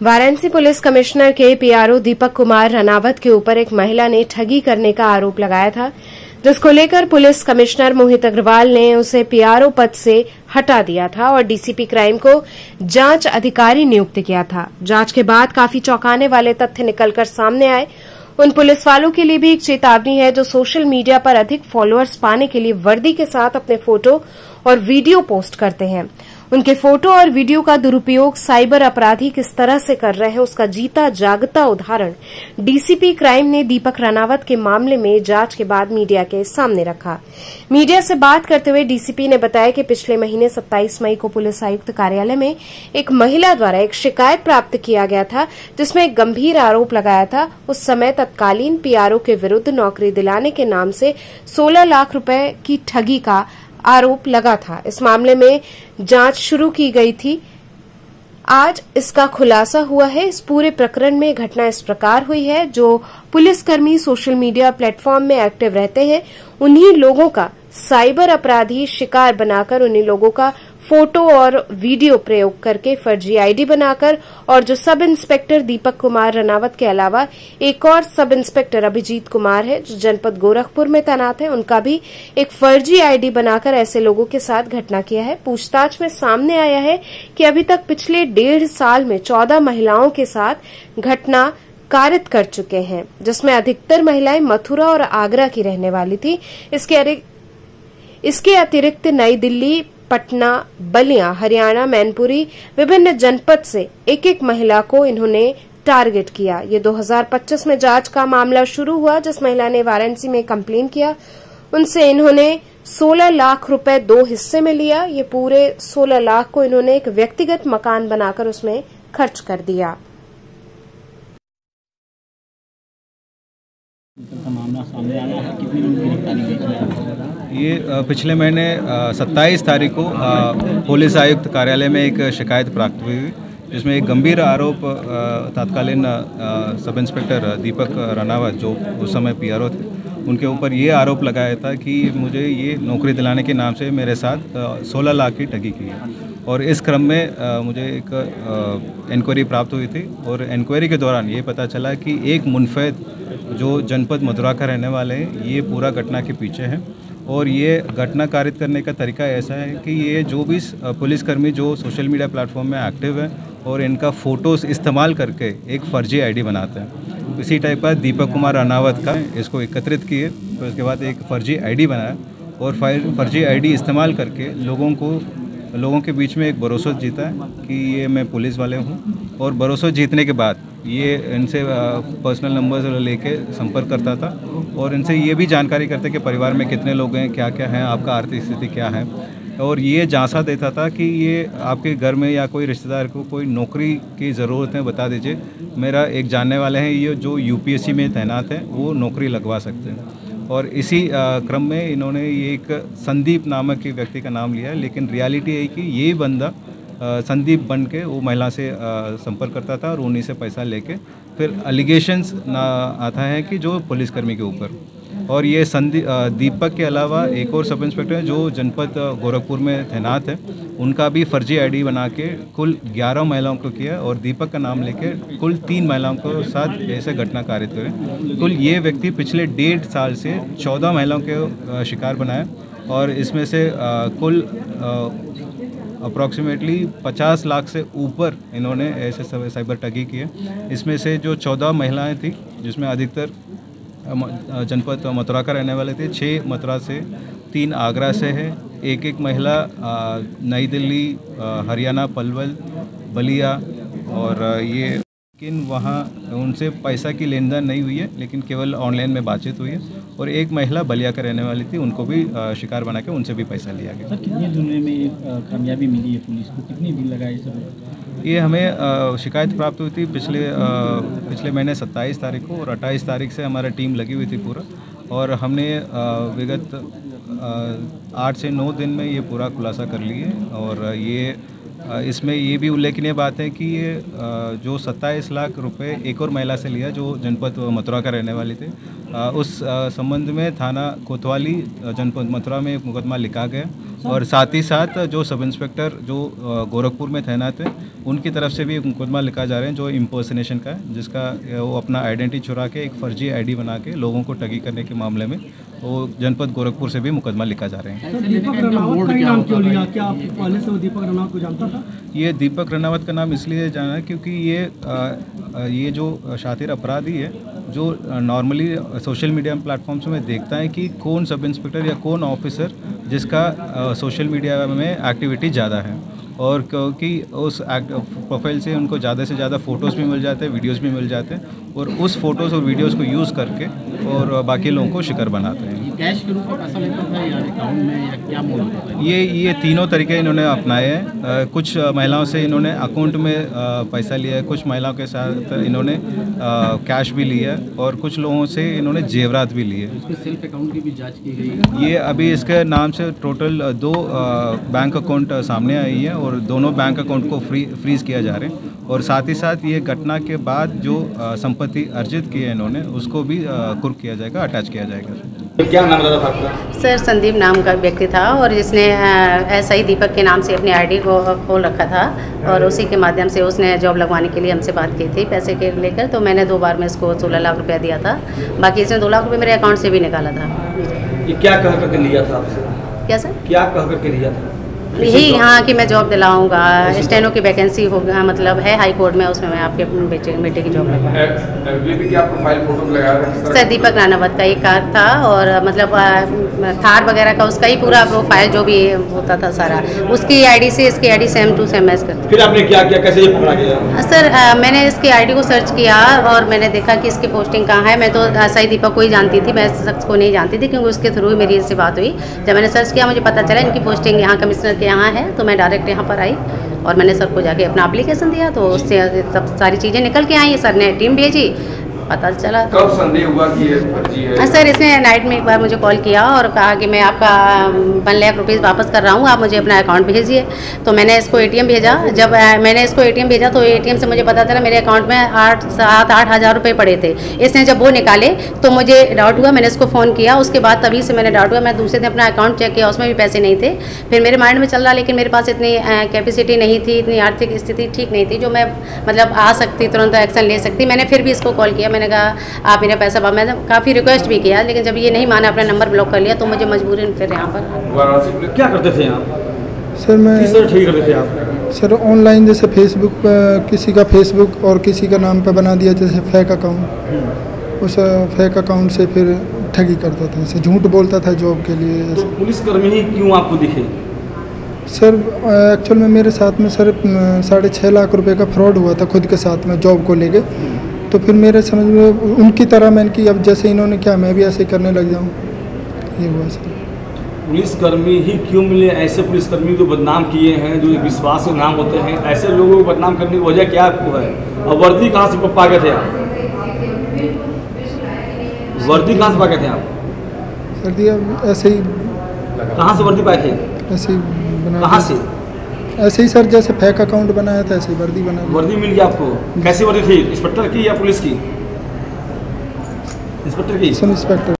Varanasi police commissioner के PRO Deepak Kumar Ranaut के ऊपर एक महिला ने ठगी करने का आरोप लगाया था, जिसको लेकर पुलिस कमिश्नर मोहित अग्रवाल ने उसे पीआरओ पद से हटा दिया था और डीसीपी क्राइम को जांच अधिकारी नियुक्त किया था। जांच के बाद काफी चौंकाने वाले तथ्य निकलकर सामने आए। उन पुलिस वालों के लिए भी एक चेतावनी है जो सोशल मीडिया पर अधिक फॉलोअर्स पाने के लिए वर्दी के साथ अपने फोटो और वीडियो पोस्ट करते हैं। उनके फोटो और वीडियो का दुरुपयोग साइबर अपराधी किस तरह से कर रहे हैं, उसका जीता जागता उदाहरण डीसीपी क्राइम ने दीपक रनावत के मामले में जांच के बाद मीडिया के सामने रखा। मीडिया से बात करते हुए डीसीपी ने बताया कि पिछले महीने 27 मई को पुलिस आयुक्त कार्यालय में एक महिला द्वारा एक शिकायत प्राप्त किया गया था, जिसमें एक गंभीर आरोप लगाया था। उस समय तत्कालीन पीआरओ के विरुद्ध नौकरी दिलाने के नाम से 16 लाख रुपए की ठगी का आरोप लगा था। इस मामले में जांच शुरू की गई थी। आज इसका खुलासा हुआ है। इस पूरे प्रकरण में घटना इस प्रकार हुई है, जो पुलिसकर्मी सोशल मीडिया प्लेटफॉर्म में एक्टिव रहते हैं, उन्हीं लोगों का साइबर अपराधी शिकार बनाकर उन्हीं लोगों का फोटो और वीडियो प्रयोग करके फर्जी आईडी बनाकर, और जो सब इंस्पेक्टर दीपक कुमार रनावत के अलावा एक और सब इंस्पेक्टर अभिजीत कुमार है जो जनपद गोरखपुर में तैनात है, उनका भी एक फर्जी आईडी बनाकर ऐसे लोगों के साथ घटना किया है। पूछताछ में सामने आया है कि अभी तक पिछले 1.5 साल में 14 महिलाओं के साथ घटना कारित कर चुके हैं, जिसमें अधिकतर महिलाएं मथुरा और आगरा की रहने वाली थी। इसके अतिरिक्त नई दिल्ली, पटना, बलिया, हरियाणा, मैनपुरी विभिन्न जनपद से एक एक महिला को इन्होंने टारगेट किया। ये 2025 में जांच का मामला शुरू हुआ, जिस महिला ने वाराणसी में कंप्लेन किया, उनसे इन्होंने 16 लाख रुपए 2 हिस्से में लिया। ये पूरे 16 लाख को इन्होंने एक व्यक्तिगत मकान बनाकर उसमें खर्च कर दिया। मामला सामने आया है, कितनी गिरफ्तारी हुई? ये पिछले महीने 27 तारीख को पुलिस आयुक्त कार्यालय में एक शिकायत प्राप्त हुई, जिसमें एक गंभीर आरोप तत्कालीन सब इंस्पेक्टर दीपक रनावत, जो उस समय पीआरओ थे, उनके ऊपर ये आरोप लगाया था कि मुझे ये नौकरी दिलाने के नाम से मेरे साथ 16 लाख की ठगी की है। और इस क्रम में मुझे एक इंक्वायरी प्राप्त हुई थी, और इंक्वायरी के दौरान ये पता चला कि एक मुनफैद जो जनपद मथुरा का रहने वाले हैं, ये पूरा घटना के पीछे हैं। और ये घटना कारित करने का तरीका ऐसा है कि ये जो भी पुलिसकर्मी जो सोशल मीडिया प्लेटफॉर्म में एक्टिव है और इनका फ़ोटोज़ इस्तेमाल करके एक फ़र्जी आईडी बनाते हैं। इसी टाइप का दीपक कुमार रनावत का इसको एकत्रित किए, तो उसके बाद एक फ़र्जी आईडी बनाया और फ़र्जी आईडी इस्तेमाल करके लोगों के बीच में एक भरोसा जीता है कि ये मैं पुलिस वाले हूँ। और भरोसा जीतने के बाद ये इनसे पर्सनल नंबर लेके संपर्क करता था और इनसे ये भी जानकारी करते कि परिवार में कितने लोग हैं, क्या क्या हैं, आपका आर्थिक स्थिति क्या है, और ये झांसा देता था कि ये आपके घर में या कोई रिश्तेदार को कोई नौकरी की ज़रूरत है, बता दीजिए, मेरा एक जानने वाले हैं ये जो यूपीएससी में तैनात हैं, वो नौकरी लगवा सकते हैं। और इसी क्रम में इन्होंने ये एक संदीप नामक के व्यक्ति का नाम लिया, लेकिन रियलिटी है कि ये बंदा संदीप बन के वो महिला से संपर्क करता था और उन्हीं से पैसा लेके फिर एलिगेशंस आता है कि जो पुलिसकर्मी के ऊपर। और ये दीपक के अलावा एक और सब इंस्पेक्टर है जो जनपद गोरखपुर में तैनात है, उनका भी फर्जी आईडी बना के कुल 11 महिलाओं को किया और दीपक का नाम लेके कुल 3 महिलाओं को साथ ऐसे घटना कारित करे। कुल ये व्यक्ति पिछले 1.5 साल से 14 महिलाओं के शिकार बनाया और इसमें से कुल अप्रॉक्सीमेटली 50 लाख से ऊपर इन्होंने ऐसे साइबर ठगी किए। इसमें से जो 14 महिलाएं थी, जिसमें अधिकतर जनपद मथुरा का रहने वाले थे, 6 मथुरा से, 3 आगरा से है, एक महिला नई दिल्ली, हरियाणा, पलवल, बलिया, और ये लेकिन वहाँ उनसे पैसा की लेन देन नहीं हुई है, लेकिन केवल ऑनलाइन में बातचीत हुई है। और एक महिला बलिया का रहने वाली थी, उनको भी शिकार बना के उनसे भी पैसा लिया गया। सर, कितनी दिनों में कामयाबी मिली है पुलिस को, कितनी दिन लगाई सब? ये हमें शिकायत प्राप्त हुई थी पिछले महीने 27 तारीख को, और 28 तारीख से हमारा टीम लगी हुई थी पूरा, और हमने विगत 8 से 9 दिन में ये पूरा खुलासा कर लिए। और ये इसमें ये भी उल्लेखनीय बात है कि ये जो 27 लाख रुपए एक और महिला से लिया जो जनपद मथुरा का रहने वाली थे, उस संबंध में थाना कोतवाली जनपद मथुरा में एक मुकदमा लिखा गया और साथ ही साथ जो सब इंस्पेक्टर जो गोरखपुर में तैनात है उनकी तरफ से भी एक मुकदमा लिखा जा रहे हैं जो इम्पर्सनेशन का है, जिसका वो अपना आइडेंटिटी चुरा के एक फर्जी आईडी बना के लोगों को ठगी करने के मामले में वो जनपद गोरखपुर से भी मुकदमा लिखा जा रहे हैं। सर, दीपक रनावत का नाम क्यों लिया? क्या आप पहले से वो दीपक रनावत को जानता था? ये दीपक रनावत का नाम इसलिए जाना है क्योंकि ये जो शातिर अपराधी है जो नॉर्मली सोशल मीडिया प्लेटफॉर्म्स में देखता है कि कौन सब इंस्पेक्टर या कौन ऑफिसर जिसका सोशल मीडिया में एक्टिविटी ज़्यादा है, और क्योंकि उस प्रोफाइल से उनको ज़्यादा से ज़्यादा फ़ोटोज़ भी मिल जाते हैं, वीडियोज़ भी मिल जाते हैं, और उस फोटोज़ और वीडियोज़ को यूज़ करके और बाकी लोगों को शिकार बनाते हैं। कैश के रूप में पैसा लेता था या अकाउंट में या क्या मोड होता था? ये तीनों तरीके इन्होंने अपनाए हैं। कुछ महिलाओं से इन्होंने अकाउंट में पैसा लिया है, कुछ महिलाओं के साथ इन्होंने कैश भी लिया है और कुछ लोगों से इन्होंने जेवरात भी लिए। इसके सेल्फ अकाउंट की भी जांच की गई? ये अभी इसके नाम से टोटल 2 बैंक अकाउंट सामने आई है और दोनों बैंक अकाउंट को फ्रीज किया जा रहे हैं, और साथ ही साथ ये घटना के बाद जो संपत्ति अर्जित की है इन्होंने उसको भी कुर्क किया जाएगा, अटैच किया जाएगा। क्या नाम था आपका? सर, संदीप नाम का व्यक्ति था और जिसने ऐसा ही दीपक के नाम से अपनी आईडी को खोल रखा था और उसी के माध्यम से उसने जॉब लगवाने के लिए हमसे बात की थी पैसे के लेकर। तो मैंने 2 बार में इसको 16 लाख रुपया दिया था, बाकी इसने 2 लाख रुपये मेरे अकाउंट से भी निकाला था। ये क्या कह करके लिया था आपसे? क्या सर? क्या कह करके लिया था? यही यहाँ कि मैं जॉब दिलाऊंगा, स्टेनो की वैकेंसी होगा, मतलब है हाई कोर्ट में, उसमें मैं आपके बेटे की जॉब लगवाऊंगा। क्या प्रोफाइल फोटो लगा रहे हैं? सर, दीपक रानावत का एक कार था और मतलब थार वगैरह का उसका ही पूरा प्रोफाइल जो भी होता था सारा, उसकी आईडी से इसकी ID same to same match करती। फिर आपने क्या किया, कैसे ये पकड़ा गया? सर, मैंने इसकी आईडी को सर्च किया और मैंने देखा कि इसकी पोस्टिंग कहाँ है। मैं तो सही दीपक को ही जानती थी, मैं इस शख्स को नहीं जानती थी क्योंकि उसके थ्रू मेरी इससे बात हुई। जब मैंने सर्च किया मुझे पता चला इनकी पोस्टिंग यहाँ कमिश्नर के यहाँ है, तो मैं डायरेक्ट यहाँ पर आई और मैंने सर को जाके अपना एप्लीकेशन दिया, तो उससे सब सारी चीज़ें निकल के आई। सर ने टीम भेजी, पता चला। कब संदेह हुआ कि ये फर्जी है? सर, इसने नाइट में एक बार मुझे कॉल किया और कहा कि मैं आपका 1 लाख रुपीज़ वापस कर रहा हूँ, आप मुझे अपना अकाउंट भेजिए। तो मैंने इसको ATM भेजा। जब मैंने इसको ATM भेजा तो ATM से मुझे पता चला मेरे अकाउंट में 8 हज़ार रुपये पड़े थे। इसने जब वो निकाले तो मुझे डाउट हुआ, मैंने इसको फ़ोन किया। उसके बाद तभी से मैंने डाउट हुआ। मैं दूसरे दिन अपना अकाउंट चेक किया, उसमें भी पैसे नहीं थे। फिर मेरे माइंड में चल रहा, लेकिन मेरे पास इतनी कैपेसिटी नहीं थी, इतनी आर्थिक स्थिति ठीक नहीं थी जो मैं मतलब आ सकती, तुरंत एक्शन ले सकती। मैंने फिर भी इसको कॉल किया, मैंने कहा आप मेरा पैसा, मैंने काफ़ी रिक्वेस्ट भी किया, लेकिन जब ये नहीं माना, अपना नंबर ब्लॉक कर लिया, तो मुझे मजबूरन फिर यहाँ पर। क्या करते थे आप? सर, मैं किस तरह ठगी करते थे आप? सर ऑनलाइन जैसे फेसबुक किसी का फेसबुक और किसी का नाम पे बना दिया जैसे फेक अकाउंट, उस फेक अकाउंट से फिर ठगी करता था, जैसे झूठ बोलता था जॉब के लिए। तो पुलिसकर्मी ही क्यों आपको दिखे? सर, एक्चुअल में मेरे साथ में सर 6.5 लाख रुपए का फ्रॉड हुआ था खुद के साथ में जॉब को लेके। तो फिर मेरे समझ में उनकी तरह मैंने कि अब जैसे इन्होंने क्या मैं भी ऐसे करने लग जाऊँ, ये हुआ सर। पुलिसकर्मी ही क्यों मिले? ऐसे पुलिसकर्मी को बदनाम किए हैं जो विश्वास के नाम होते हैं, ऐसे लोगों को बदनाम करने की वजह क्या आपको है? और वर्दी कहाँ से पा गए थे आप? वर्दी कहाँ से पा गए थे आप? सर दिया ऐसे ही। कहाँ से वर्दी पाए थे? ऐसे ही बना। कहाँ से? ऐसे ही सर, जैसे फेक अकाउंट बनाया था ऐसे ही वर्दी बना। वर्दी मिल गया आपको? कैसी वर्दी थी, इंस्पेक्टर की या पुलिस की? इंस्पेक्टर की। Sub inspector.